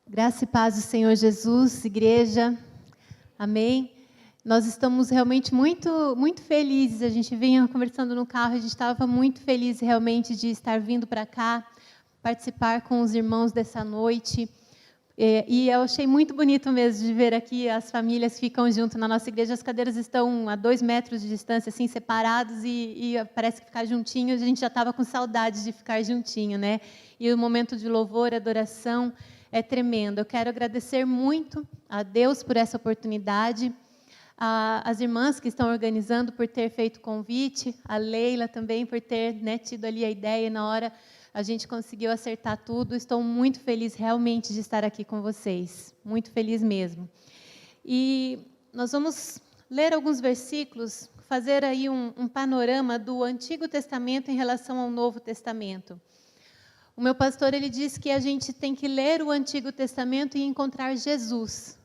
Graça e paz do Senhor Jesus, igreja, amém. Nós estamos realmente muito felizes, a gente vinha conversando no carro, a gente estava muito feliz realmente de estar vindo para cá, participar com os irmãos dessa noite, e eu achei muito bonito mesmo de ver aqui as famílias ficam junto na nossa igreja, as cadeiras estão a 2 metros de distância, assim, separados, e parece que ficar juntinho, a gente já estava com saudade de ficar juntinho, né? E o momento de louvor, adoração, é tremendo. Eu quero agradecer muito a Deus por essa oportunidade, as irmãs que estão organizando por ter feito o convite, a Leila também por ter tido ali a ideia, e na hora a gente conseguiu acertar tudo. Estou muito feliz realmente de estar aqui com vocês, muito feliz mesmo. E nós vamos ler alguns versículos, fazer aí um panorama do Antigo Testamento em relação ao Novo Testamento. O meu pastor, ele diz que a gente tem que ler o Antigo Testamento e encontrar Jesus,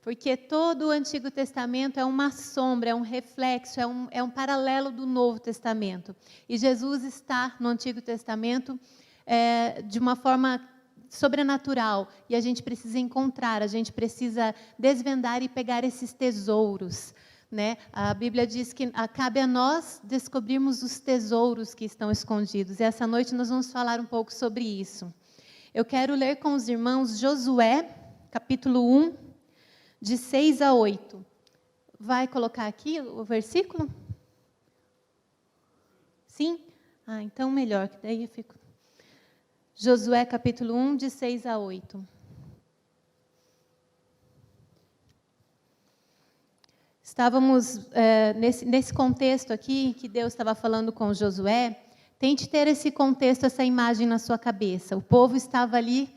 porque todo o Antigo Testamento é uma sombra, é um reflexo, é um paralelo do Novo Testamento. E Jesus está no Antigo Testamento de uma forma sobrenatural, e a gente precisa encontrar, a gente precisa desvendar e pegar esses tesouros, né? A Bíblia diz que cabe a nós descobrirmos os tesouros que estão escondidos. E essa noite nós vamos falar um pouco sobre isso. Eu quero ler com os irmãos Josué, capítulo 1, de 6 a 8. Vai colocar aqui o versículo? Sim? Então melhor, que daí eu fico... Josué, capítulo 1, de 6 a 8. Estávamos nesse contexto aqui, que Deus estava falando com Josué. Tente ter esse contexto, essa imagem na sua cabeça. O povo estava ali,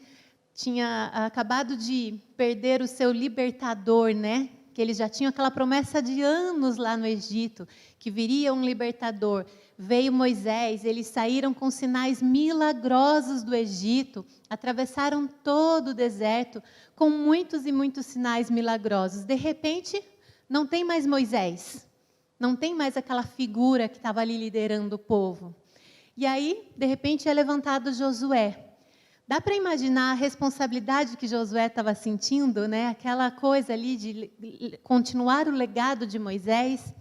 tinha acabado de perder o seu libertador, né? Que eles já tinham aquela promessa de anos lá no Egito, que viria um libertador. Veio Moisés, eles saíram com sinais milagrosos do Egito, atravessaram todo o deserto com muitos e muitos sinais milagrosos. De repente, não tem mais Moisés, não tem mais aquela figura que estava ali liderando o povo. E aí, de repente, é levantado Josué. Dá para imaginar a responsabilidade que Josué estava sentindo, né? Aquela coisa ali de continuar o legado de Moisés.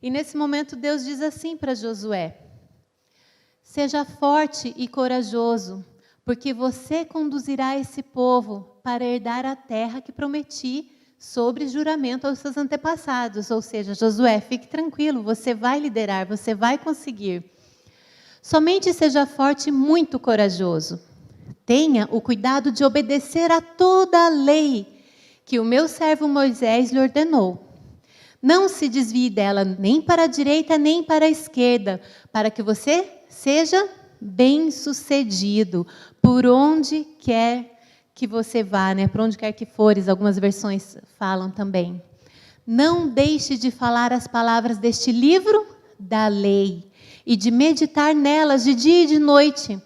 E nesse momento Deus diz assim para Josué: seja forte e corajoso, porque você conduzirá esse povo para herdar a terra que prometi sobre juramento aos seus antepassados. Ou seja, Josué, fique tranquilo, você vai liderar, você vai conseguir. Somente seja forte e muito corajoso. Tenha o cuidado de obedecer a toda a lei que o meu servo Moisés lhe ordenou. Não se desvie dela nem para a direita nem para a esquerda, para que você seja bem-sucedido por onde quer que você vá, né? Por onde quer que fores, algumas versões falam também. Não deixe de falar as palavras deste livro da lei e de meditar nelas de dia e de noite,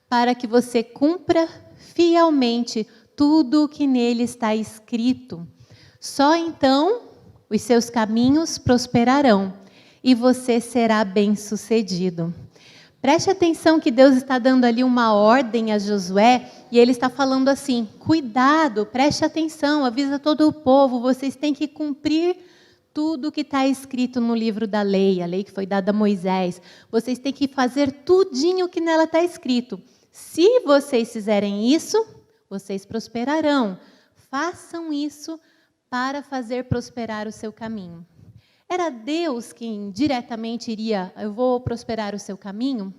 para que você cumpra fielmente tudo o que nele está escrito. Só então os seus caminhos prosperarão e você será bem-sucedido. Preste atenção que Deus está dando ali uma ordem a Josué, e Ele está falando assim: cuidado, preste atenção, avisa todo o povo, vocês têm que cumprir tudo o que está escrito no livro da lei, a lei que foi dada a Moisés. Vocês têm que fazer tudinho o que nela está escrito. Se vocês fizerem isso, vocês prosperarão. Façam isso para fazer prosperar o seu caminho. Era Deus quem diretamente iria, eu vou prosperar o seu caminho?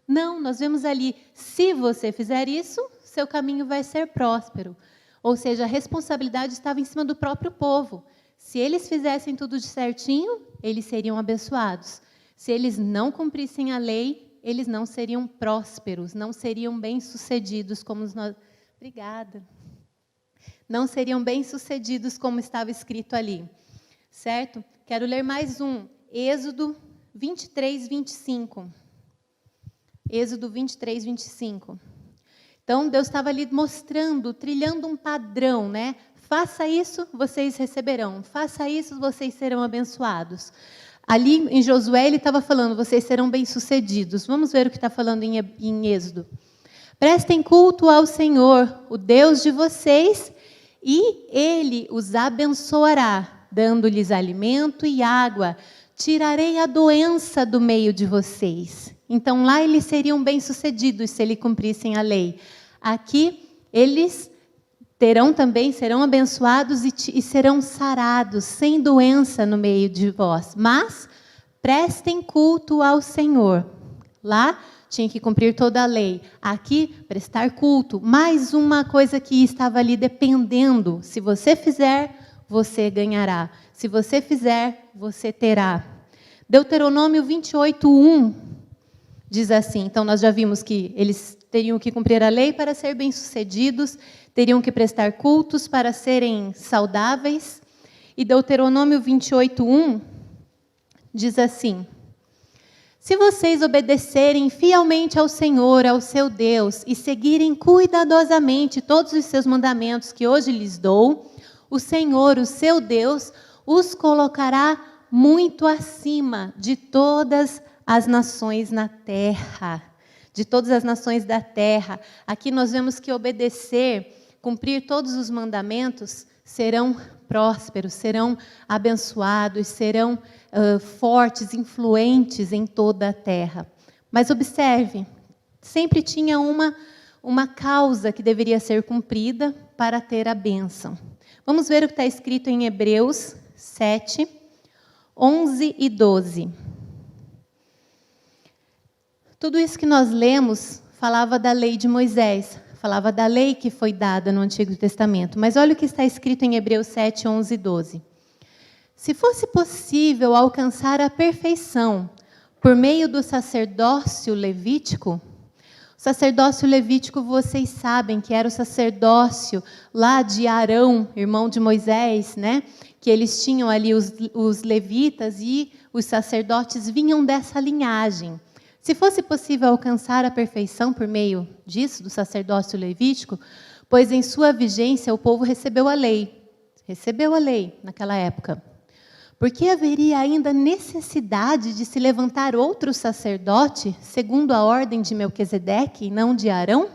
Não, nós vemos ali, se você fizer isso, seu caminho vai ser próspero. Ou seja, a responsabilidade estava em cima do próprio povo. Se eles fizessem tudo de certinho, eles seriam abençoados. Se eles não cumprissem a lei, eles não seriam prósperos, não seriam bem-sucedidos como nós... Obrigada. Não seriam bem-sucedidos como estava escrito ali. Certo? Quero ler mais um. Êxodo 23, 25. Êxodo 23, 25. Então, Deus estava ali mostrando, trilhando um padrão, né? Faça isso, vocês receberão. Faça isso, vocês serão abençoados. Ali em Josué, ele estava falando, vocês serão bem-sucedidos. Vamos ver o que está falando em Êxodo. Prestem culto ao Senhor, o Deus de vocês, e Ele os abençoará, dando-lhes alimento e água. Tirarei a doença do meio de vocês. Então lá eles seriam bem-sucedidos se eles cumprissem a lei. Aqui eles serão abençoados e serão sarados, sem doença no meio de vós. Mas prestem culto ao Senhor. Lá tinha que cumprir toda a lei. Aqui, prestar culto. Mais uma coisa que estava ali dependendo. Se você fizer, você ganhará. Se você fizer, você terá. Deuteronômio 28:1 diz assim. Então, nós já vimos que eles teriam que cumprir a lei para ser bem-sucedidos, teriam que prestar cultos para serem saudáveis. E Deuteronômio 28:1 diz assim: se vocês obedecerem fielmente ao Senhor, ao seu Deus, e seguirem cuidadosamente todos os seus mandamentos que hoje lhes dou, o Senhor, o seu Deus, os colocará muito acima de todas as nações na terra. De todas as nações da terra. Aqui nós vemos que obedecer, cumprir todos os mandamentos, serão prósperos, serão abençoados, serão fortes, influentes em toda a terra. Mas observe, sempre tinha uma causa que deveria ser cumprida para ter a bênção. Vamos ver o que está escrito em Hebreus 7, 11 e 12. Tudo isso que nós lemos falava da lei de Moisés, falava da lei que foi dada no Antigo Testamento. Mas olha o que está escrito em Hebreus 7, 11 e 12. Se fosse possível alcançar a perfeição por meio do sacerdócio levítico, o sacerdócio levítico, vocês sabem que era o sacerdócio lá de Arão, irmão de Moisés, né? Que eles tinham ali os levitas e os sacerdotes vinham dessa linhagem. Se fosse possível alcançar a perfeição por meio disso, do sacerdócio levítico, pois em sua vigência o povo recebeu a lei naquela época. Porque haveria ainda necessidade de se levantar outro sacerdote, segundo a ordem de Melquisedeque e não de Arão?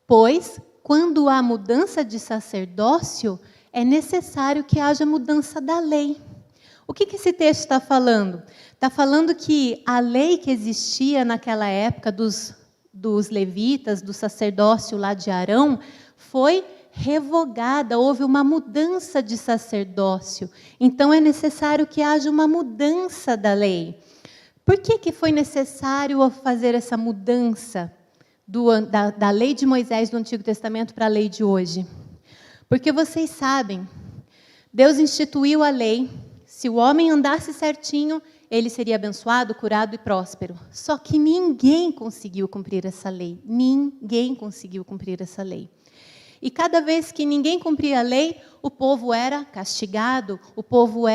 Pois, quando há mudança de sacerdócio, é necessário que haja mudança da lei. O que esse texto está falando? Está falando que a lei que existia naquela época dos levitas, do sacerdócio lá de Arão, foi revogada, houve uma mudança de sacerdócio. Então é necessário que haja uma mudança da lei. Por que foi necessário fazer essa mudança da lei de Moisés do Antigo Testamento para a lei de hoje? Porque vocês sabem, Deus instituiu a lei. Se o homem andasse certinho, ele seria abençoado, curado e próspero. Só que ninguém conseguiu cumprir essa lei. Ninguém conseguiu cumprir essa lei. E cada vez que ninguém cumpria a lei, o povo era castigado, o povo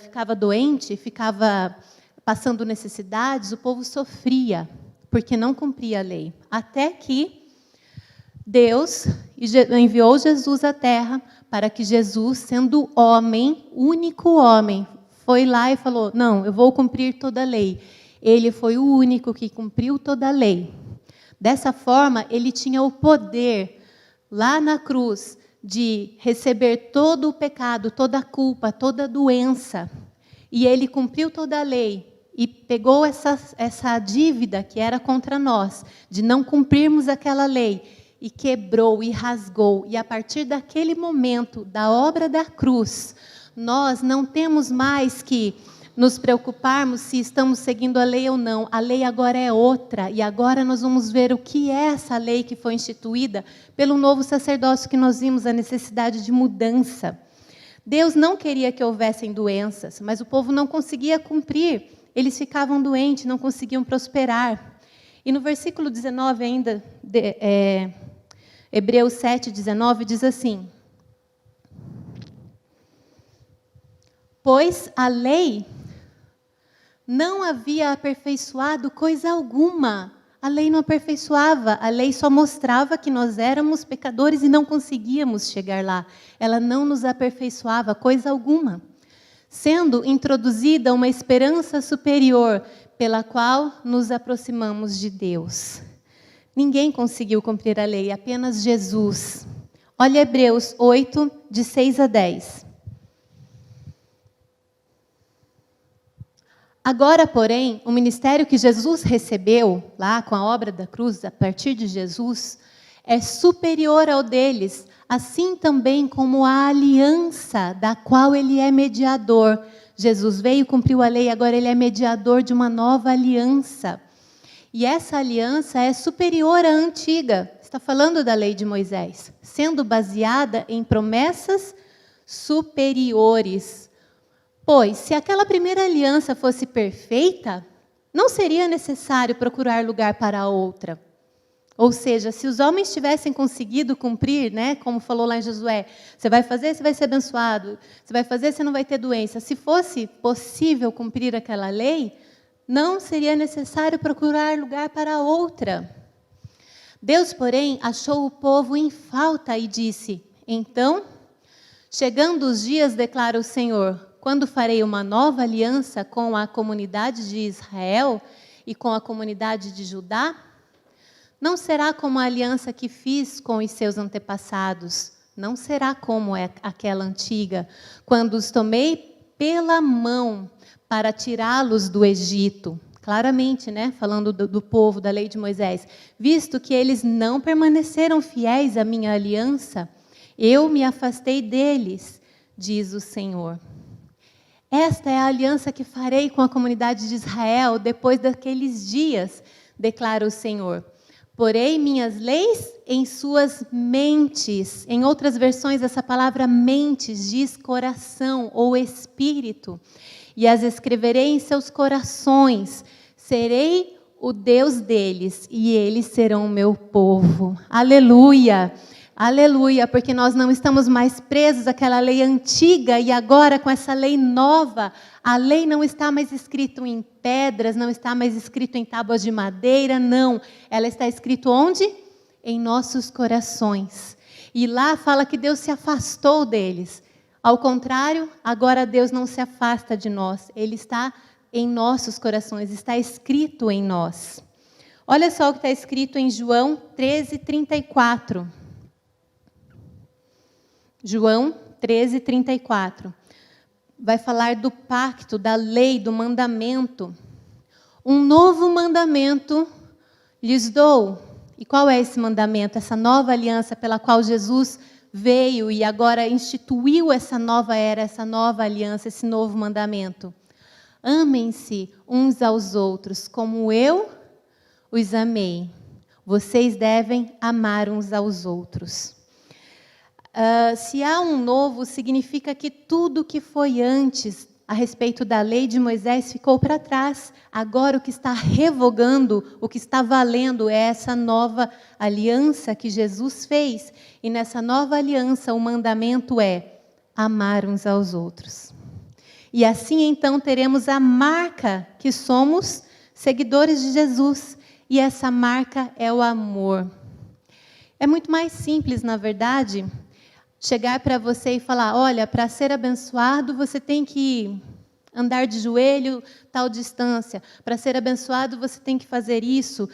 ficava doente, ficava passando necessidades, o povo sofria, porque não cumpria a lei. Até que Deus enviou Jesus à terra, para que Jesus, sendo homem, único homem, foi lá e falou, não, eu vou cumprir toda a lei. Ele foi o único que cumpriu toda a lei. Dessa forma, ele tinha o poder, lá na cruz, de receber todo o pecado, toda a culpa, toda a doença. E ele cumpriu toda a lei e pegou essa dívida que era contra nós, de não cumprirmos aquela lei, e quebrou e rasgou. E a partir daquele momento, da obra da cruz, nós não temos mais que nos preocuparmos se estamos seguindo a lei ou não. A lei agora é outra. E agora nós vamos ver o que é essa lei que foi instituída pelo novo sacerdócio, que nós vimos a necessidade de mudança. Deus não queria que houvessem doenças, mas o povo não conseguia cumprir. Eles ficavam doentes, não conseguiam prosperar. E no versículo 19 ainda, Hebreus 7, 19, diz assim: pois a lei não havia aperfeiçoado coisa alguma. A lei não aperfeiçoava, a lei só mostrava que nós éramos pecadores e não conseguíamos chegar lá. Ela não nos aperfeiçoava coisa alguma. Sendo introduzida uma esperança superior pela qual nos aproximamos de Deus. Ninguém conseguiu cumprir a lei, apenas Jesus. Olha Hebreus 8, de 6 a 10. Agora, porém, o ministério que Jesus recebeu, lá com a obra da cruz, a partir de Jesus, é superior ao deles, assim também como a aliança da qual ele é mediador. Jesus veio, cumpriu a lei, agora ele é mediador de uma nova aliança. E essa aliança é superior à antiga. Está falando da lei de Moisés, sendo baseada em promessas superiores. Pois, se aquela primeira aliança fosse perfeita, não seria necessário procurar lugar para a outra. Ou seja, se os homens tivessem conseguido cumprir, né, como falou lá em Josué, você vai fazer, você vai ser abençoado. Você vai fazer, você não vai ter doença. Se fosse possível cumprir aquela lei, não seria necessário procurar lugar para a outra. Deus, porém, achou o povo em falta e disse: então, chegando os dias, declara o Senhor, quando farei uma nova aliança com a comunidade de Israel e com a comunidade de Judá, não será como a aliança que fiz com os seus antepassados, não será como aquela antiga, quando os tomei pela mão para tirá-los do Egito. Claramente, né, falando do povo, da lei de Moisés. Visto que eles não permaneceram fiéis à minha aliança, eu me afastei deles, diz o Senhor. Esta é a aliança que farei com a comunidade de Israel depois daqueles dias, declara o Senhor. Porei minhas leis em suas mentes. Em outras versões, essa palavra mentes diz coração ou espírito. E as escreverei em seus corações. Serei o Deus deles e eles serão o meu povo. Aleluia! Aleluia, porque nós não estamos mais presos àquela lei antiga e agora com essa lei nova, a lei não está mais escrita em pedras, não está mais escrita em tábuas de madeira, não. Ela está escrita onde? Em nossos corações. E lá fala que Deus se afastou deles. Ao contrário, agora Deus não se afasta de nós, Ele está em nossos corações, está escrito em nós. Olha só o que está escrito em João 13:34. João 13:34. Vai falar do pacto, da lei, do mandamento. Um novo mandamento lhes dou. E qual é esse mandamento? Essa nova aliança pela qual Jesus veio e agora instituiu essa nova era, essa nova aliança, esse novo mandamento. Amem-se uns aos outros, como eu os amei. Vocês devem amar uns aos outros. Se há um novo, significa que tudo que foi antes a respeito da lei de Moisés ficou para trás. Agora o que está revogando, o que está valendo é essa nova aliança que Jesus fez. E nessa nova aliança o mandamento é amar uns aos outros. E assim então teremos a marca que somos seguidores de Jesus. E essa marca é o amor. É muito mais simples, na verdade, chegar para você e falar, olha, para ser abençoado você tem que andar de joelho tal distância. Para ser abençoado você tem que fazer isso,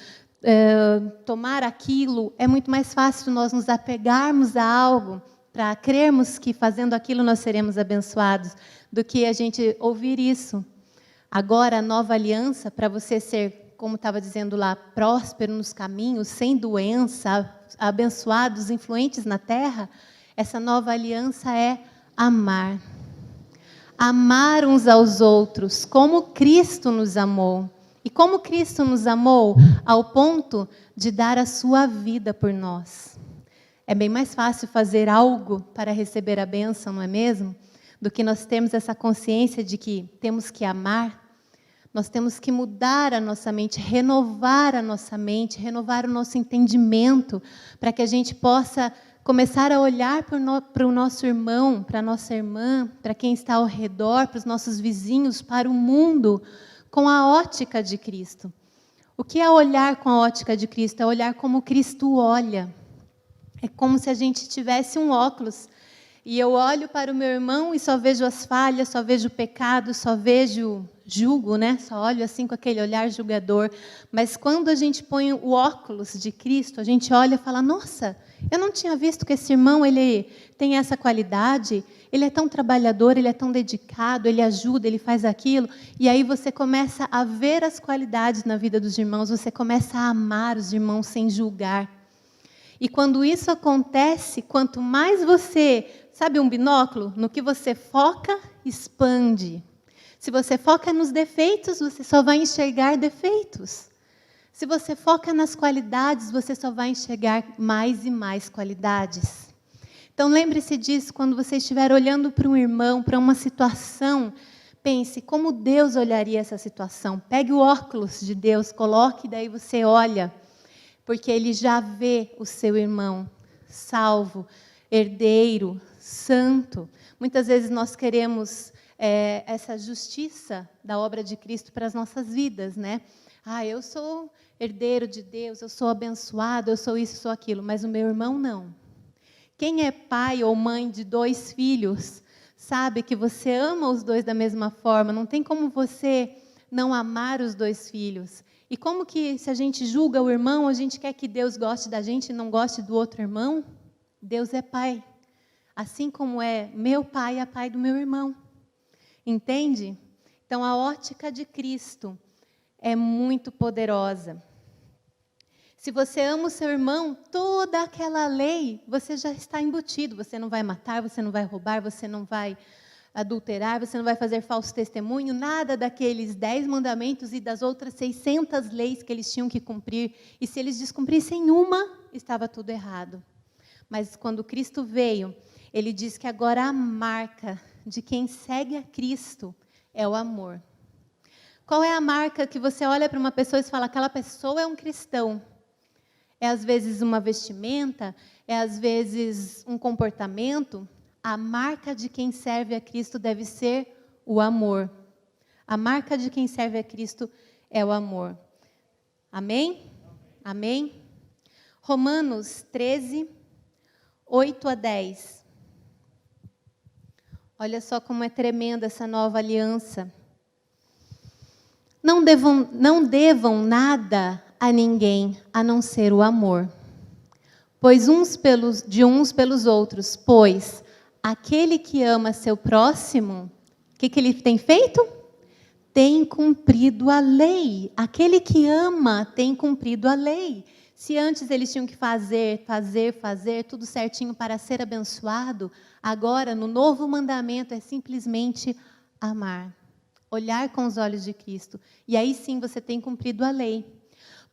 tomar aquilo. É muito mais fácil nós nos apegarmos a algo para crermos que fazendo aquilo nós seremos abençoados, do que a gente ouvir isso. Agora, a nova aliança, para você ser, como estava dizendo lá, próspero nos caminhos, sem doença, abençoados, influentes na terra, essa nova aliança é amar. Amar uns aos outros, como Cristo nos amou. E como Cristo nos amou, ao ponto de dar a sua vida por nós. É bem mais fácil fazer algo para receber a bênção, não é mesmo? Do que nós termos essa consciência de que temos que amar. Nós temos que mudar a nossa mente, renovar a nossa mente, renovar o nosso entendimento, para que a gente possa começar a olhar para o nosso irmão, para a nossa irmã, para quem está ao redor, para os nossos vizinhos, para o mundo, com a ótica de Cristo. O que é olhar com a ótica de Cristo? É olhar como Cristo olha. É como se a gente tivesse um óculos e eu olho para o meu irmão e só vejo as falhas, só vejo o pecado, só vejo julgo, né? Só olho assim com aquele olhar julgador. Mas quando a gente põe o óculos de Cristo, a gente olha e fala: nossa, eu não tinha visto que esse irmão ele tem essa qualidade, ele é tão trabalhador, ele é tão dedicado, ele ajuda, ele faz aquilo. E aí você começa a ver as qualidades na vida dos irmãos, você começa a amar os irmãos sem julgar. E quando isso acontece, quanto mais você, sabe um binóculo? No que você foca, expande. Se você foca nos defeitos, você só vai enxergar defeitos. Se você foca nas qualidades, você só vai enxergar mais e mais qualidades. Então, lembre-se disso quando você estiver olhando para um irmão, para uma situação. Pense, como Deus olharia essa situação? Pegue o óculos de Deus, coloque, daí você olha. Porque Ele já vê o seu irmão salvo, herdeiro, santo. Muitas vezes nós queremos essa justiça da obra de Cristo para as nossas vidas, né? Eu sou herdeiro de Deus, eu sou abençoado, eu sou isso, sou aquilo, mas o meu irmão não. Quem é pai ou mãe de 2 filhos, sabe que você ama os 2 da mesma forma, não tem como você não amar os 2 filhos. E como que, se a gente julga o irmão, a gente quer que Deus goste da gente e não goste do outro irmão? Deus é pai. Assim como é meu pai é pai do meu irmão. Entende? Então, a ótica de Cristo é muito poderosa. Se você ama o seu irmão, toda aquela lei, você já está embutido. Você não vai matar, você não vai roubar, você não vai adulterar, você não vai fazer falso testemunho, nada daqueles 10 mandamentos e das outras 600 leis que eles tinham que cumprir. E se eles descumprissem uma, estava tudo errado. Mas quando Cristo veio, Ele diz que agora a marca de quem segue a Cristo é o amor. Qual é a marca que você olha para uma pessoa e fala, aquela pessoa é um cristão? É às vezes uma vestimenta, é às vezes um comportamento. A marca de quem serve a Cristo deve ser o amor. A marca de quem serve a Cristo é o amor. Amém? Amém? Romanos 13, 8 a 10. Olha só como é tremenda essa nova aliança. Não devam nada a ninguém, a não ser o amor. Pois uns pelos outros, pois aquele que ama seu próximo, o que ele tem feito? Tem cumprido a lei. Aquele que ama tem cumprido a lei. Se antes eles tinham que fazer tudo certinho para ser abençoado, agora no novo mandamento é simplesmente amar. Olhar com os olhos de Cristo. E aí sim você tem cumprido a lei.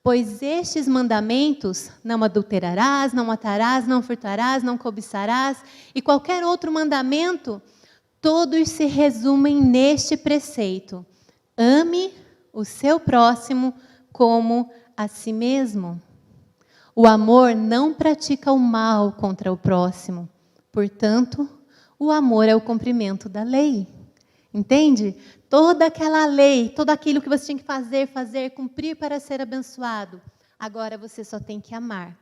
Pois estes mandamentos, não adulterarás, não matarás, não furtarás, não cobiçarás, e qualquer outro mandamento, todos se resumem neste preceito: ame o seu próximo como a si mesmo. O amor não pratica o mal contra o próximo. Portanto, o amor é o cumprimento da lei. Entende? Toda aquela lei, tudo aquilo que você tinha que fazer, cumprir para ser abençoado. Agora você só tem que amar.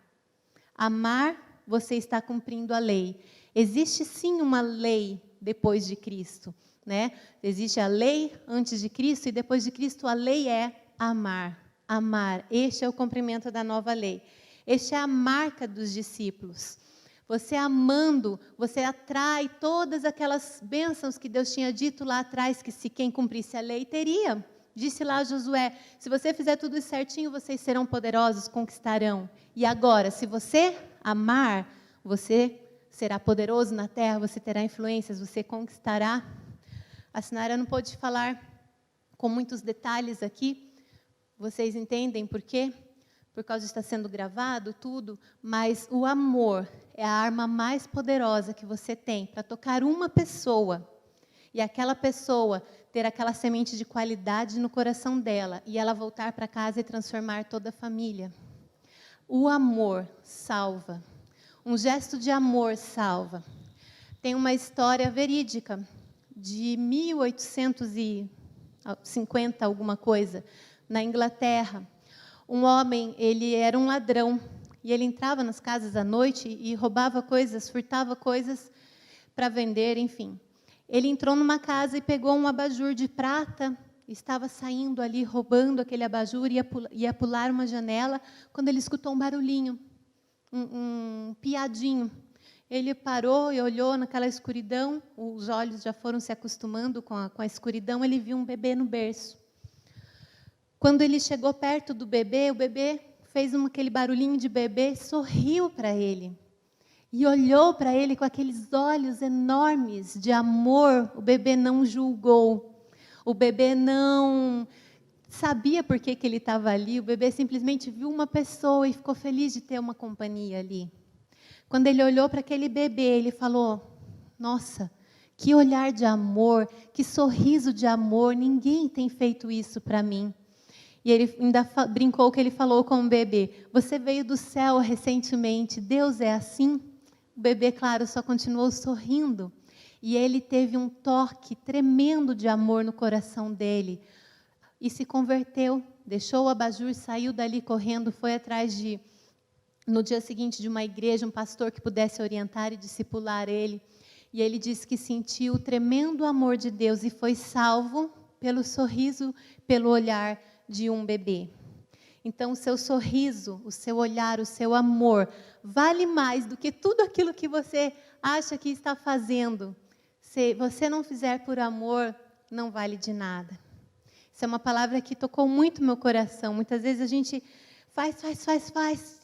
Amar, você está cumprindo a lei. Existe sim uma lei depois de Cristo, né? Existe a lei antes de Cristo e depois de Cristo a lei é amar. Amar, este é o cumprimento da nova lei. Este é a marca dos discípulos. Você amando, você atrai todas aquelas bênçãos que Deus tinha dito lá atrás, que se quem cumprisse a lei teria. Disse lá a Josué, se você fizer tudo certinho, vocês serão poderosos, conquistarão. E agora, se você amar, você será poderoso na terra, você terá influências, você conquistará. A Sinara não pôde falar com muitos detalhes aqui, vocês entendem por quê? Por causa de estar sendo gravado, tudo, mas o amor é a arma mais poderosa que você tem para tocar uma pessoa e aquela pessoa ter aquela semente de qualidade no coração dela e ela voltar para casa e transformar toda a família. O amor salva. Um gesto de amor salva. Tem uma história verídica de 1850 alguma coisa, na Inglaterra. Um homem, ele era um ladrão, e ele entrava nas casas à noite e roubava coisas, furtava coisas para vender, enfim. Ele entrou numa casa e pegou um abajur de prata estava saindo ali, roubando aquele abajur, ia pular uma janela, quando ele escutou um barulhinho, um piadinho. Ele parou e olhou naquela escuridão, os olhos já foram se acostumando com a escuridão, ele viu um bebê no berço. Quando ele chegou perto do bebê, o bebê fez aquele barulhinho de bebê, sorriu para ele. E olhou para ele com aqueles olhos enormes de amor. O bebê não julgou. O bebê não sabia por que ele estava ali. O bebê simplesmente viu uma pessoa e ficou feliz de ter uma companhia ali. Quando ele olhou para aquele bebê, ele falou: nossa, que olhar de amor, que sorriso de amor, ninguém tem feito isso para mim. E ele ainda brincou que ele falou com o bebê: você veio do céu recentemente, Deus é assim? O bebê, claro, só continuou sorrindo. E ele teve um toque tremendo de amor no coração dele. E se converteu, deixou o abajur, saiu dali correndo, foi atrás no dia seguinte, de uma igreja, um pastor que pudesse orientar e discipular ele. E ele disse que sentiu o tremendo amor de Deus e foi salvo pelo sorriso, pelo olhar de um bebê. Então, o seu sorriso, o seu olhar, o seu amor, vale mais do que tudo aquilo que você acha que está fazendo. Se você não fizer por amor, não vale de nada. Isso é uma palavra que tocou muito meu coração. Muitas vezes a gente faz.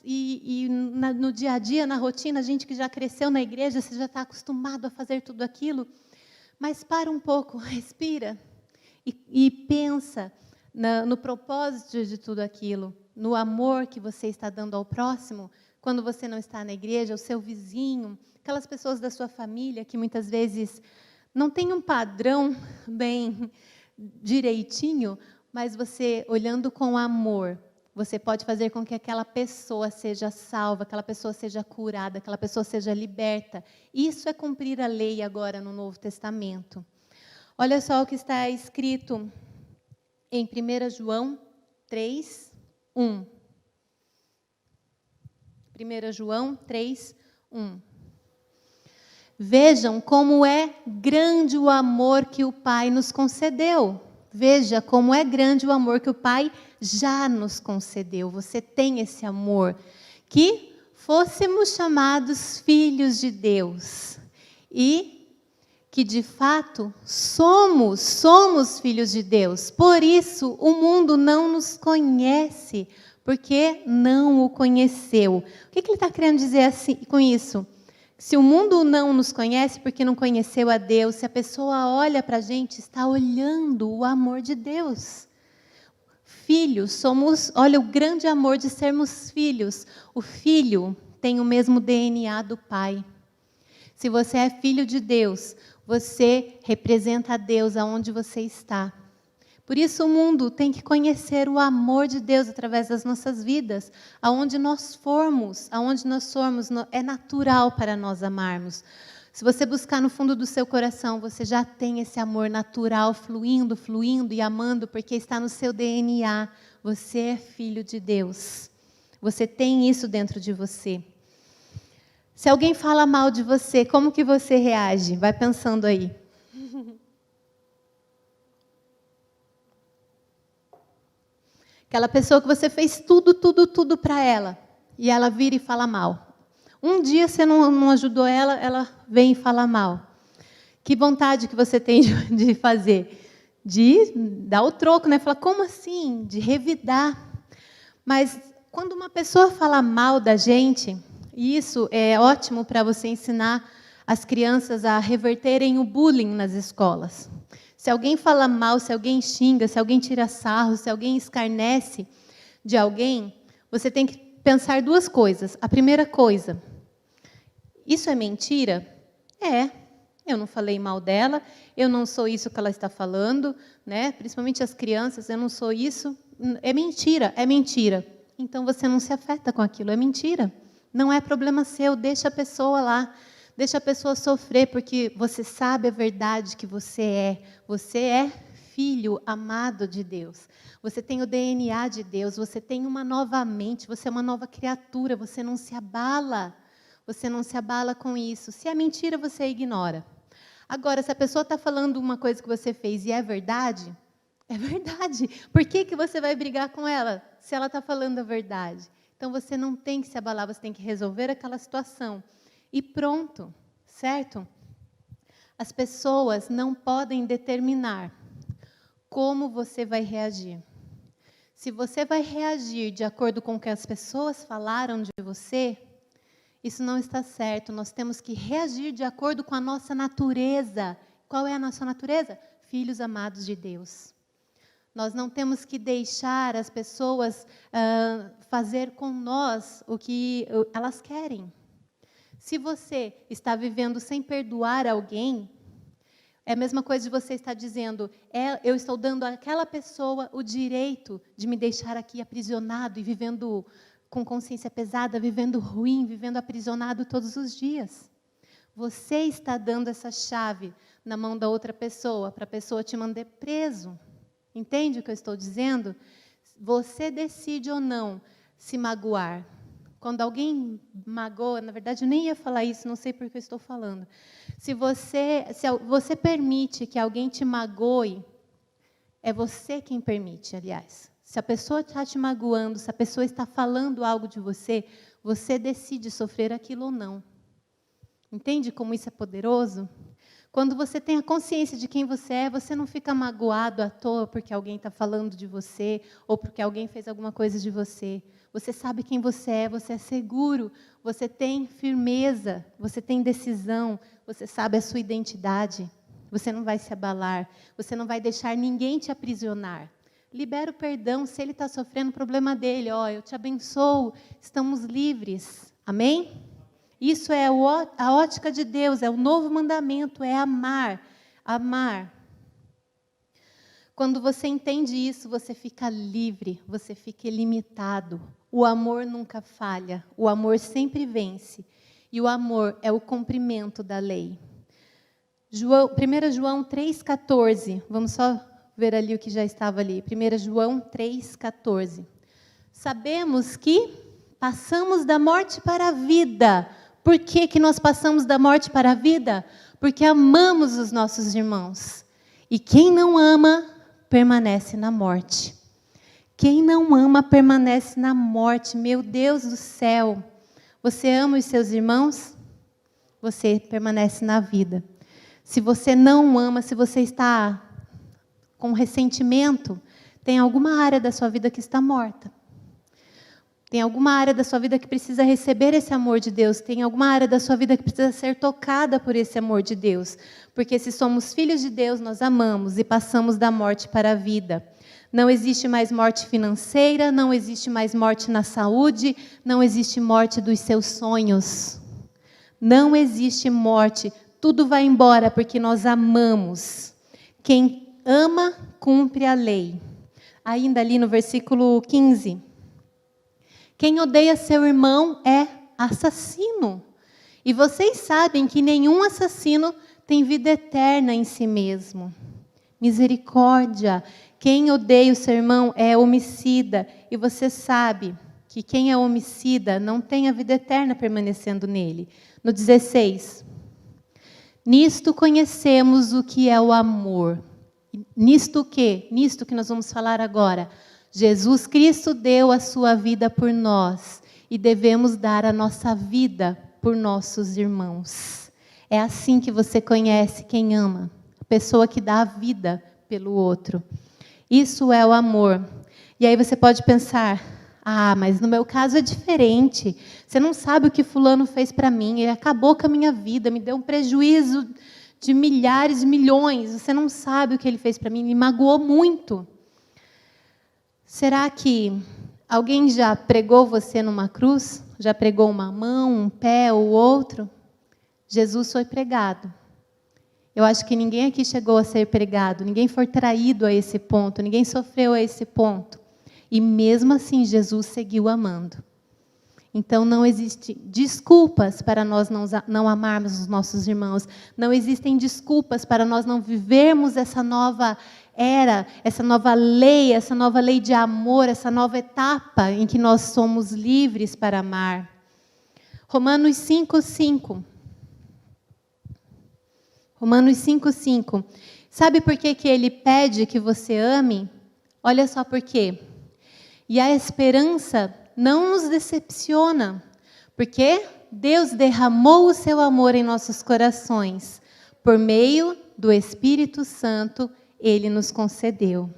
E no dia a dia, na rotina, a gente que já cresceu na igreja, você já está acostumado a fazer tudo aquilo. Mas para um pouco, respira e pensa no propósito de tudo aquilo, no amor que você está dando ao próximo, quando você não está na igreja, o seu vizinho, aquelas pessoas da sua família que muitas vezes não tem um padrão bem direitinho, mas você, olhando com amor, você pode fazer com que aquela pessoa seja salva, aquela pessoa seja curada, aquela pessoa seja liberta. Isso é cumprir a lei agora no Novo Testamento. Olha só o que está escrito em 1 João 3, 1. 1 João 3, 1. Vejam como é grande o amor que o Pai nos concedeu. Veja como é grande o amor que o Pai já nos concedeu. Você tem esse amor. Que fôssemos chamados filhos de Deus. E que de fato somos filhos de Deus. Por isso o mundo não nos conhece, porque não o conheceu. O que ele está querendo dizer assim, com isso? Se o mundo não nos conhece porque não conheceu a Deus, se a pessoa olha para a gente, está olhando o amor de Deus. Filhos, olha o grande amor de sermos filhos. O filho tem o mesmo DNA do pai. Se você é filho de Deus, você representa a Deus aonde você está. Por isso o mundo tem que conhecer o amor de Deus através das nossas vidas. Aonde nós formos, é natural para nós amarmos. Se você buscar no fundo do seu coração, você já tem esse amor natural fluindo e amando, porque está no seu DNA. Você é filho de Deus. Você tem isso dentro de você. Se alguém fala mal de você, como que você reage? Vai pensando aí. Aquela pessoa que você fez tudo para ela, e ela vira e fala mal. Um dia você não ajudou ela, ela vem e fala mal. Que vontade que você tem de fazer? De dar o troco, né? Falar, como assim? De revidar. Mas quando uma pessoa fala mal da gente, e isso é ótimo para você ensinar as crianças a reverterem o bullying nas escolas. Se alguém fala mal, se alguém xinga, se alguém tira sarro, se alguém escarnece de alguém, você tem que pensar duas coisas. A primeira coisa, isso é mentira? É. Eu não falei mal dela, eu não sou isso que ela está falando, né? Principalmente as crianças, eu não sou isso. É mentira, é mentira. Então você não se afeta com aquilo, é mentira. Não é problema seu, deixa a pessoa lá. Deixa a pessoa sofrer, porque você sabe a verdade que você é. Você é filho amado de Deus. Você tem o DNA de Deus, você tem uma nova mente, você é uma nova criatura, você não se abala. Você não se abala com isso. Se é mentira, você ignora. Agora, se a pessoa está falando uma coisa que você fez e é verdade, É verdade. Por que você vai brigar com ela se ela está falando a verdade? Então você não tem que se abalar, você tem que resolver aquela situação. E pronto, certo? As pessoas não podem determinar como você vai reagir. Se você vai reagir de acordo com o que as pessoas falaram de você, isso não está certo. Nós temos que reagir de acordo com a nossa natureza. Qual é a nossa natureza? Filhos amados de Deus. Nós não temos que deixar as pessoas fazer com nós o que elas querem. Se você está vivendo sem perdoar alguém, é a mesma coisa de você estar dizendo, eu estou dando àquela pessoa o direito de me deixar aqui aprisionado e vivendo com consciência pesada, vivendo ruim, vivendo aprisionado todos os dias. Você está dando essa chave na mão da outra pessoa, para a pessoa te mandar preso. Entende o que eu estou dizendo? Você decide ou não se magoar. Quando alguém magoa, na verdade eu nem ia falar isso, não sei por que eu estou falando. Se você permite que alguém te magoe, é você quem permite, aliás. Se a pessoa está te magoando, se a pessoa está falando algo de você, você decide sofrer aquilo ou não. Entende como isso é poderoso? Quando você tem a consciência de quem você não fica magoado à toa porque alguém está falando de você ou porque alguém fez alguma coisa de você. Você sabe quem você é seguro, você tem firmeza, você tem decisão, você sabe a sua identidade. Você não vai se abalar, você não vai deixar ninguém te aprisionar. Libera o perdão, se ele está sofrendo, o problema dele. Eu te abençoo, estamos livres. Amém? Isso é a ótica de Deus, é o novo mandamento, é amar. Amar. Quando você entende isso, você fica livre, você fica ilimitado. O amor nunca falha, o amor sempre vence. E o amor é o cumprimento da lei. 1 João 3,14, vamos só ver ali o que já estava ali. 1 João 3,14. Sabemos que passamos da morte para a vida. Por que nós passamos da morte para a vida? Porque amamos os nossos irmãos. E quem não ama, permanece na morte. Quem não ama, permanece na morte. Meu Deus do céu. Você ama os seus irmãos? Você permanece na vida. Se você não ama, se você está com ressentimento, tem alguma área da sua vida que está morta. Tem alguma área da sua vida que precisa receber esse amor de Deus. Tem alguma área da sua vida que precisa ser tocada por esse amor de Deus. Porque se somos filhos de Deus, nós amamos e passamos da morte para a vida. Não existe mais morte financeira, não existe mais morte na saúde, não existe morte dos seus sonhos. Não existe morte. Tudo vai embora porque nós amamos. Quem ama, cumpre a lei. Ainda ali no versículo 15. Quem odeia seu irmão é assassino. E vocês sabem que nenhum assassino tem vida eterna em si mesmo. Misericórdia. Quem odeia o seu irmão é homicida. E você sabe que quem é homicida não tem a vida eterna permanecendo nele. No 16. Nisto conhecemos o que é o amor. Nisto o quê? Nisto que nós vamos falar agora. Jesus Cristo deu a sua vida por nós e devemos dar a nossa vida por nossos irmãos. É assim que você conhece quem ama, a pessoa que dá a vida pelo outro. Isso é o amor. E aí você pode pensar, mas no meu caso é diferente. Você não sabe o que fulano fez para mim, ele acabou com a minha vida, me deu um prejuízo de milhares, de milhões. Você não sabe o que ele fez para mim, me magoou muito. Será que alguém já pregou você numa cruz? Já pregou uma mão, um pé ou outro? Jesus foi pregado. Eu acho que ninguém aqui chegou a ser pregado, ninguém foi traído a esse ponto, ninguém sofreu a esse ponto. E mesmo assim, Jesus seguiu amando. Então, não existem desculpas para nós não amarmos os nossos irmãos. Não existem desculpas para nós não vivermos essa nova era, essa nova lei de amor, essa nova etapa em que nós somos livres para amar. Romanos 5:5. Romanos 5:5. Sabe por que que Ele pede que você ame? Olha só por quê. E a esperança não nos decepciona, porque Deus derramou o seu amor em nossos corações. Por meio do Espírito Santo, Ele nos concedeu.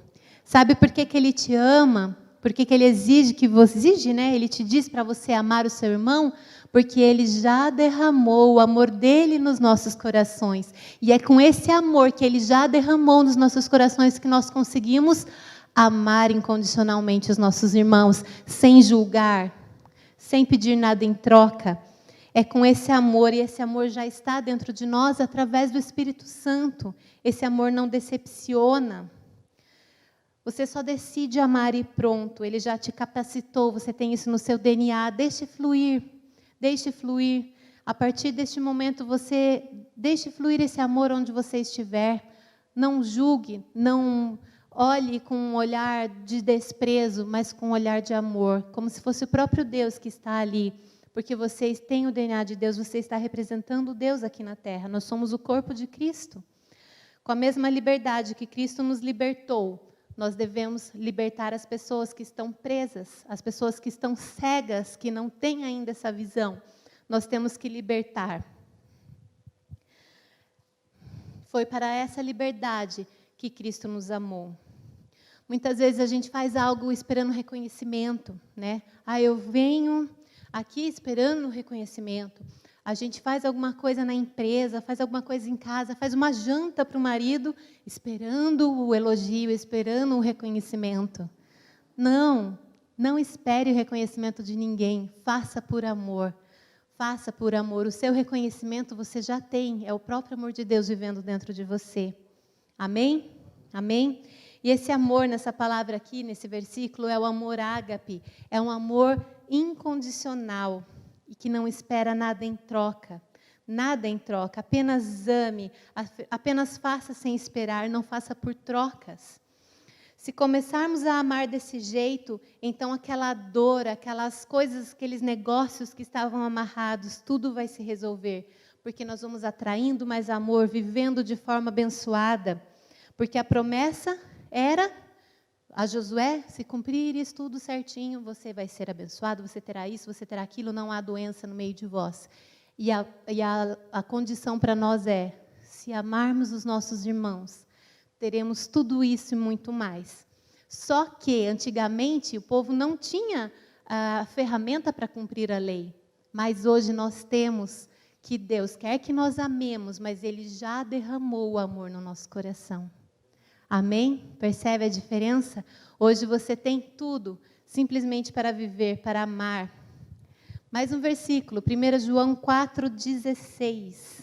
Sabe por que que Ele te ama? Por que que Ele exige que você... Exige, né? Ele te diz para você amar o seu irmão, porque Ele já derramou o amor dEle nos nossos corações. E é com esse amor que Ele já derramou nos nossos corações que nós conseguimos amar incondicionalmente os nossos irmãos, sem julgar, sem pedir nada em troca. É com esse amor, e esse amor já está dentro de nós através do Espírito Santo. Esse amor não decepciona. Você só decide amar e pronto. Ele já te capacitou, você tem isso no seu DNA. Deixe fluir, deixe fluir. A partir deste momento, você deixe fluir esse amor onde você estiver. Não julgue, não olhe com um olhar de desprezo, mas com um olhar de amor, como se fosse o próprio Deus que está ali. Porque vocês têm o DNA de Deus, você está representando Deus aqui na terra. Nós somos o corpo de Cristo. Com a mesma liberdade que Cristo nos libertou, nós devemos libertar as pessoas que estão presas, as pessoas que estão cegas, que não têm ainda essa visão. Nós temos que libertar. Foi para essa liberdade que Cristo nos amou. Muitas vezes a gente faz algo esperando reconhecimento, né? Eu venho aqui esperando reconhecimento. A gente faz alguma coisa na empresa, faz alguma coisa em casa, faz uma janta para o marido, esperando o elogio, esperando o reconhecimento. Não, não espere o reconhecimento de ninguém. Faça por amor. Faça por amor. O seu reconhecimento você já tem. É o próprio amor de Deus vivendo dentro de você. Amém? Amém? E esse amor, nessa palavra aqui, nesse versículo, é o amor ágape. É um amor incondicional e que não espera nada em troca. Nada em troca. Apenas ame. Apenas faça sem esperar. Não faça por trocas. Se começarmos a amar desse jeito, então aquela dor, aquelas coisas, aqueles negócios que estavam amarrados, tudo vai se resolver. Porque nós vamos atraindo mais amor, vivendo de forma abençoada. Porque a promessa era a Josué, se cumprir isso tudo certinho, você vai ser abençoado, você terá isso, você terá aquilo, não há doença no meio de vós. E a condição para nós é, se amarmos os nossos irmãos, teremos tudo isso e muito mais. Só que, antigamente, o povo não tinha a ferramenta para cumprir a lei. Mas hoje nós temos que Deus quer que nós amemos, mas Ele já derramou o amor no nosso coração. Amém? Percebe a diferença? Hoje você tem tudo, simplesmente para viver, para amar. Mais um versículo, 1 João 4,16.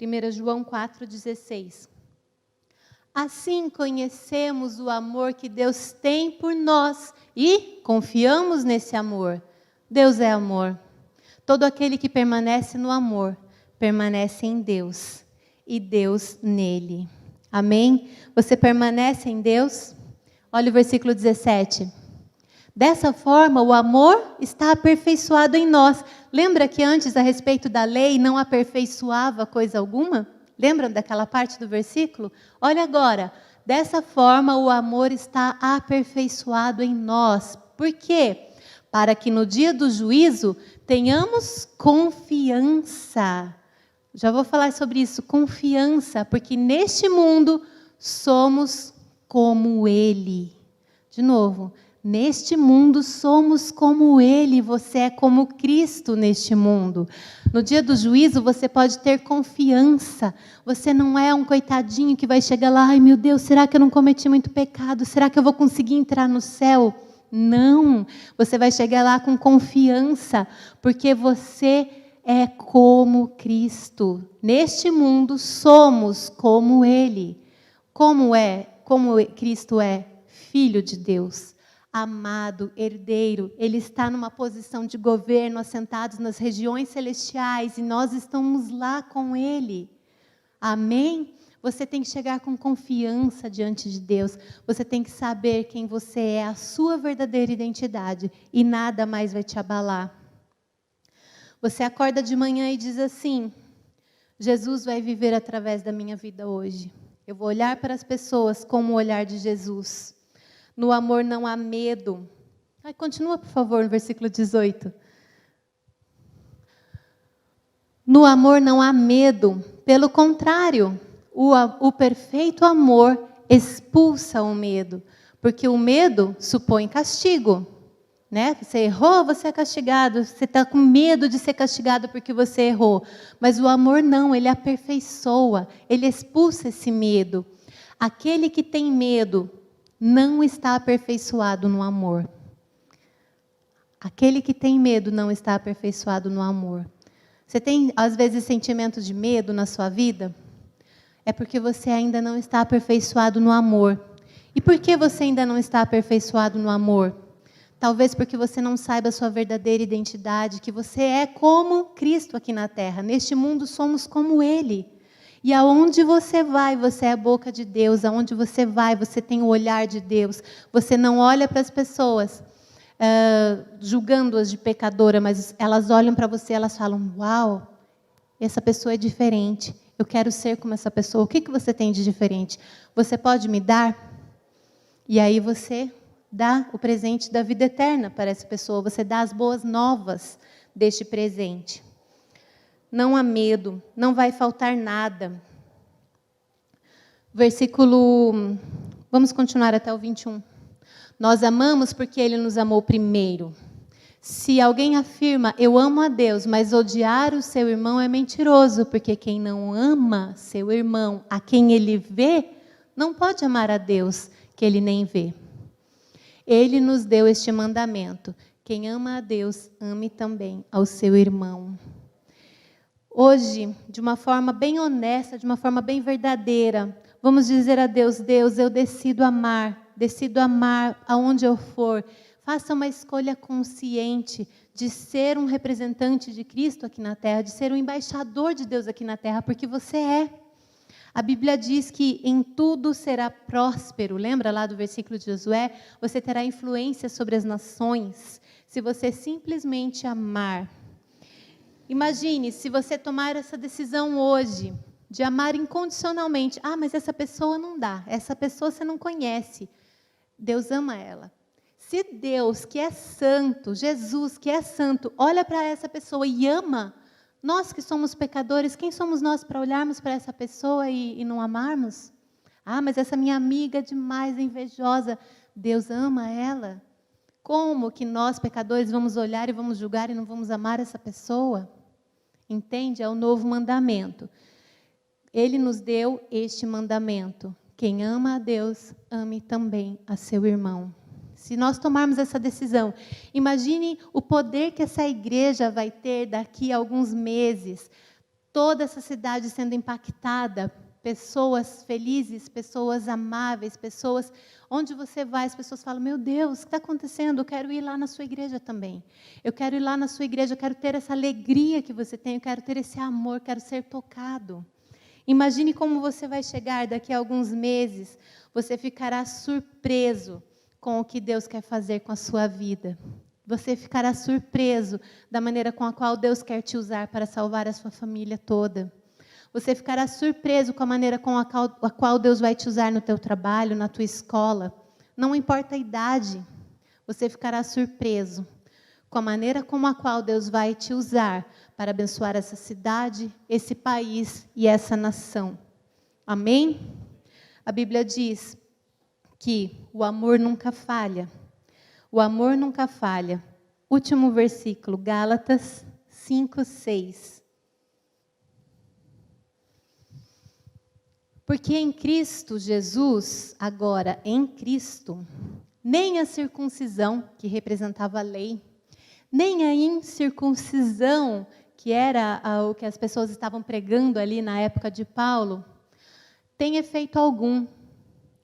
1 João 4,16. Assim conhecemos o amor que Deus tem por nós e confiamos nesse amor. Deus é amor. Todo aquele que permanece no amor, permanece em Deus. E Deus nele. Amém? Você permanece em Deus? Olha o versículo 17. Dessa forma, o amor está aperfeiçoado em nós. Lembra que antes, a respeito da lei, não aperfeiçoava coisa alguma? Lembram daquela parte do versículo? Olha agora. Dessa forma, o amor está aperfeiçoado em nós. Por quê? Para que no dia do juízo tenhamos confiança. Já vou falar sobre isso, confiança, porque neste mundo somos como Ele. De novo, neste mundo somos como Ele, você é como Cristo neste mundo. No dia do juízo você pode ter confiança, você não é um coitadinho que vai chegar lá, ai meu Deus, será que eu não cometi muito pecado? Será que eu vou conseguir entrar no céu? Não, você vai chegar lá com confiança, porque você é como Cristo. Neste mundo somos como Ele. Como Cristo é Filho de Deus, amado, herdeiro. Ele está numa posição de governo, assentados nas regiões celestiais, e nós estamos lá com Ele. Amém? Você tem que chegar com confiança diante de Deus. Você tem que saber quem você é, a sua verdadeira identidade, e nada mais vai te abalar. Você acorda de manhã e diz assim, Jesus vai viver através da minha vida hoje. Eu vou olhar para as pessoas com o olhar de Jesus. No amor não há medo. Continua, por favor, no versículo 18. No amor não há medo. Pelo contrário, o perfeito amor expulsa o medo. Porque o medo supõe castigo. Né? Você errou, você é castigado. Você está com medo de ser castigado porque você errou. Mas o amor não, ele aperfeiçoa. Ele expulsa esse medo. Aquele que tem medo não está aperfeiçoado no amor. Aquele que tem medo não está aperfeiçoado no amor. Você tem, às vezes, sentimentos de medo na sua vida? É porque você ainda não está aperfeiçoado no amor. E por que você ainda não está aperfeiçoado no amor? Talvez porque você não saiba a sua verdadeira identidade, que você é como Cristo aqui na terra. Neste mundo somos como Ele. E aonde você vai, você é a boca de Deus. Aonde você vai, você tem o olhar de Deus. Você não olha para as pessoas julgando-as de pecadora, mas elas olham para você e elas falam, uau, essa pessoa é diferente. Eu quero ser como essa pessoa. O que você tem de diferente? Você pode me dar? E aí você dá o presente da vida eterna para essa pessoa. Você dá as boas novas deste presente. Não há medo, não vai faltar nada. Versículo, vamos continuar até o 21. Nós amamos porque Ele nos amou primeiro. Se alguém afirma, eu amo a Deus, mas odiar o seu irmão é mentiroso, porque quem não ama seu irmão, a quem ele vê, não pode amar a Deus, que ele nem vê. Ele nos deu este mandamento: quem ama a Deus, ame também ao seu irmão. Hoje, de uma forma bem honesta, de uma forma bem verdadeira, vamos dizer a Deus, Deus, eu decido amar aonde eu for. Faça uma escolha consciente de ser um representante de Cristo aqui na terra, de ser um embaixador de Deus aqui na terra, porque você é. A Bíblia diz que em tudo será próspero. Lembra lá do versículo de Josué? Você terá influência sobre as nações, se você simplesmente amar. Imagine, se você tomar essa decisão hoje, de amar incondicionalmente. Mas essa pessoa não dá, essa pessoa você não conhece. Deus ama ela. Se Deus, que é santo, Jesus, que é santo, olha para essa pessoa e ama, nós que somos pecadores, quem somos nós para olharmos para essa pessoa e não amarmos? Mas essa minha amiga é demais, é invejosa. Deus ama ela. Como que nós, pecadores, vamos olhar e vamos julgar e não vamos amar essa pessoa? Entende? É o novo mandamento. Ele nos deu este mandamento: quem ama a Deus, ame também a seu irmão. Se nós tomarmos essa decisão, imagine o poder que essa igreja vai ter daqui a alguns meses. Toda essa cidade sendo impactada, pessoas felizes, pessoas amáveis, pessoas... Onde você vai, as pessoas falam, meu Deus, o que está acontecendo? Eu quero ir lá na sua igreja também. Eu quero ir lá na sua igreja, eu quero ter essa alegria que você tem, eu quero ter esse amor, quero ser tocado. Imagine como você vai chegar daqui a alguns meses. Você ficará surpreso com o que Deus quer fazer com a sua vida. Você ficará surpreso da maneira com a qual Deus quer te usar para salvar a sua família toda. Você ficará surpreso com a maneira com a qual Deus vai te usar no teu trabalho, na tua escola. Não importa a idade, você ficará surpreso com a maneira com a qual Deus vai te usar para abençoar essa cidade, esse país e essa nação. Amém? A Bíblia diz que o amor nunca falha. O amor nunca falha. Último versículo, Gálatas 5:6. Porque em Cristo Jesus, agora em Cristo, nem a circuncisão, que representava a lei, nem a incircuncisão, que era o que as pessoas estavam pregando ali na época de Paulo, tem efeito algum.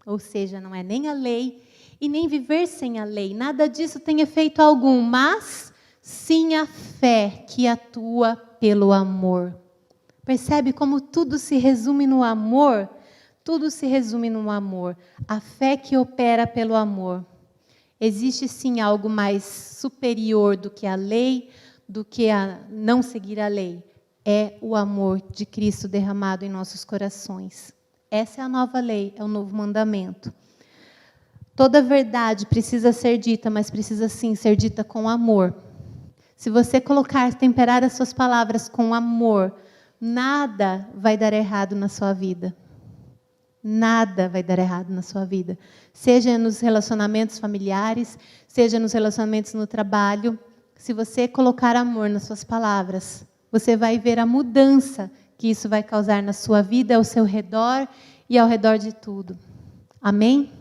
Ou seja, não é nem a lei e nem viver sem a lei. Nada disso tem efeito algum, mas sim a fé que atua pelo amor. Percebe como tudo se resume no amor? Tudo se resume no amor. A fé que opera pelo amor. Existe sim algo mais superior do que a lei, do que a não seguir a lei. é o amor de Cristo derramado em nossos corações. Essa é a nova lei, é o novo mandamento. Toda verdade precisa ser dita, mas precisa sim ser dita com amor. Se você temperar as suas palavras com amor, nada vai dar errado na sua vida. Nada vai dar errado na sua vida. Seja nos relacionamentos familiares, seja nos relacionamentos no trabalho. Se você colocar amor nas suas palavras, você vai ver a mudança que isso vai causar na sua vida, ao seu redor e ao redor de tudo. Amém?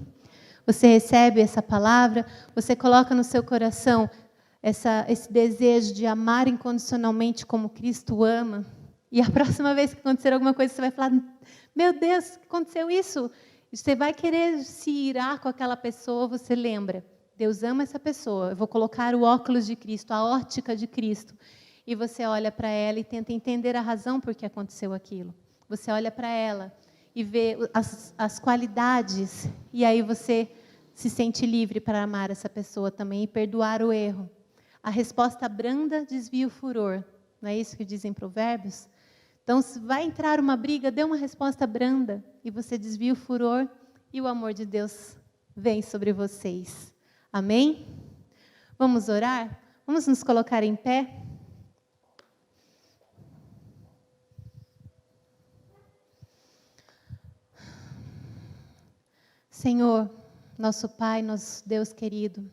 Você recebe essa palavra, você coloca no seu coração esse desejo de amar incondicionalmente como Cristo ama. E a próxima vez que acontecer alguma coisa, você vai falar, meu Deus, aconteceu isso? Você vai querer se irar com aquela pessoa, você lembra, Deus ama essa pessoa, eu vou colocar o óculos de Cristo, a ótica de Cristo. E você olha para ela e tenta entender a razão por que aconteceu aquilo. Você olha para ela e vê as qualidades, e aí você se sente livre para amar essa pessoa também e perdoar o erro. A resposta branda desvia o furor. Não é isso que dizem Provérbios? Então, se vai entrar uma briga, dê uma resposta branda e você desvia o furor e o amor de Deus vem sobre vocês. Amém? Vamos orar? Vamos nos colocar em pé? Senhor, nosso Pai, nosso Deus querido,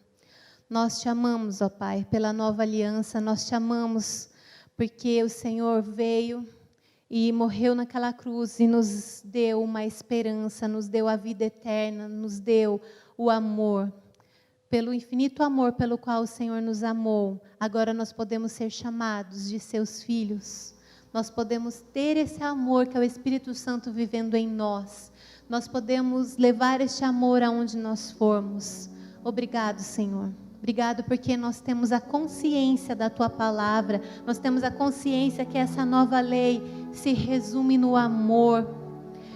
nós te amamos, ó Pai, pela nova aliança, nós te amamos porque o Senhor veio e morreu naquela cruz e nos deu uma esperança, nos deu a vida eterna, nos deu o amor. Pelo infinito amor pelo qual o Senhor nos amou, agora nós podemos ser chamados de seus filhos. Nós podemos ter esse amor que é o Espírito Santo vivendo em nós. Nós podemos levar este amor aonde nós formos. Obrigado, Senhor. Obrigado porque nós temos a consciência da Tua palavra. Nós temos a consciência que essa nova lei se resume no amor.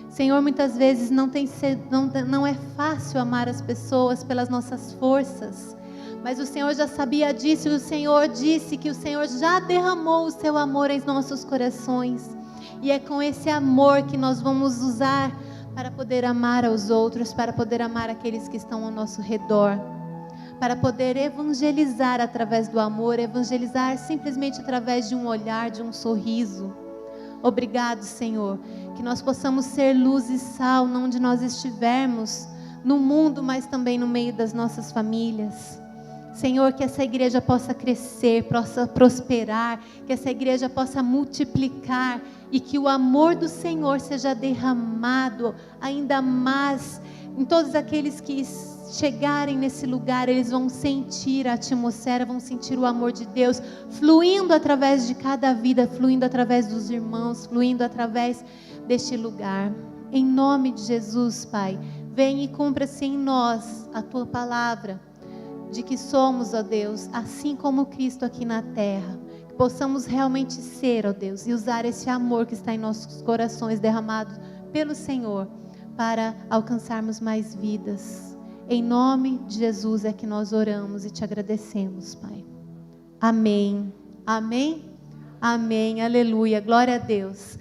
Senhor, muitas vezes não é fácil amar as pessoas pelas nossas forças. Mas o Senhor já sabia disso e o Senhor disse que o Senhor já derramou o seu amor em nossos corações. E é com esse amor que nós vamos usar para poder amar aos outros, para poder amar aqueles que estão ao nosso redor. Para poder evangelizar através do amor, evangelizar simplesmente através de um olhar, de um sorriso. Obrigado, Senhor, que nós possamos ser luz e sal onde nós estivermos, no mundo, mas também no meio das nossas famílias. Senhor, que essa igreja possa crescer, possa prosperar, que essa igreja possa multiplicar e que o amor do Senhor seja derramado ainda mais em todos aqueles que chegarem nesse lugar. Eles vão sentir a atmosfera, vão sentir o amor de Deus fluindo através de cada vida, fluindo através dos irmãos, fluindo através deste lugar. Em nome de Jesus, Pai, vem e cumpra-se em nós a Tua palavra, de que somos, ó Deus, assim como Cristo aqui na terra. Que possamos realmente ser, ó Deus, e usar esse amor que está em nossos corações, derramado pelo Senhor, para alcançarmos mais vidas. Em nome de Jesus é que nós oramos e te agradecemos, Pai. Amém. Amém. Amém. Aleluia. Glória a Deus.